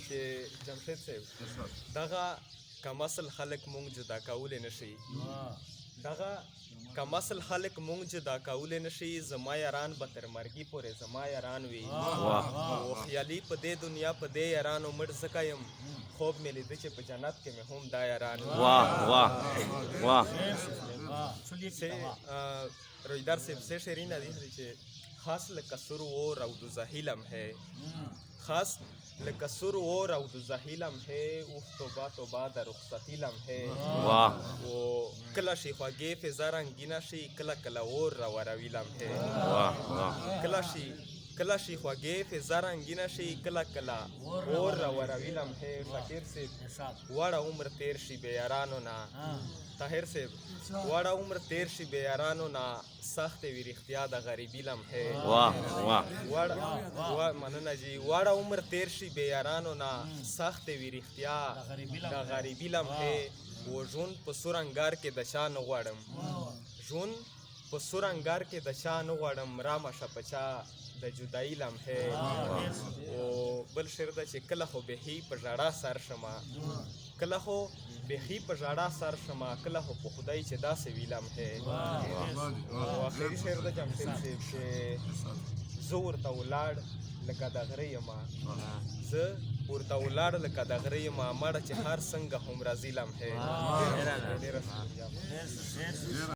چې جمشید صاحب دغه کمسل خلک مونږ جدا کولی نشي دغه کمسل خلک مونږ جدا کولی نشي زما یاران به تر مرګي پورې زما یاران وي او خیالي په دې دنیا په دې یارانو مړ ځکه یم خوب مې لیده چې په جنت کې مې هم دا یاران رویدار صاحب سے شعرین دی چې خاص لکه سر اور او دوزخی لمحه خاص لکه سر اور او دوزخی لمحه اوف توبه توبه د رخصتی لمحه او کله شي خوږې فضا رنګینه شي کله کله اور راوروي لمحه کله شي خوږې فضا رنګینه شي کله کله اور راوروي لمحه فقیر صاحب واړه عمر تیر شي بې یارانو نه طاهر صاحب واړه عمر تیر شي بې یارانو نه سخت وي رښتیا د غریبي لمحې مننه جي واړه عمر تیر شي بې یارانو نه سخت وي رښتیا د غریبي لمحې و ژوند په سور انګار کې د چا نه غواړم ژوند په سور انګار کې د چا نه غواړم رامشه په چا د جدایي لمحې او بل شعر ده چې کله خو بهي په ژړا سر شمه کله خو بهي په ژړا سر شمه کله خو په خدای چې داسې وي لمحې او آخري شعر ده جمشید صاحب چې زه ورته ولاړ لکه د غره یمه زه ورته ولاړ لکه د غره یمه مړه چې هر څنګه هم راځي لمحې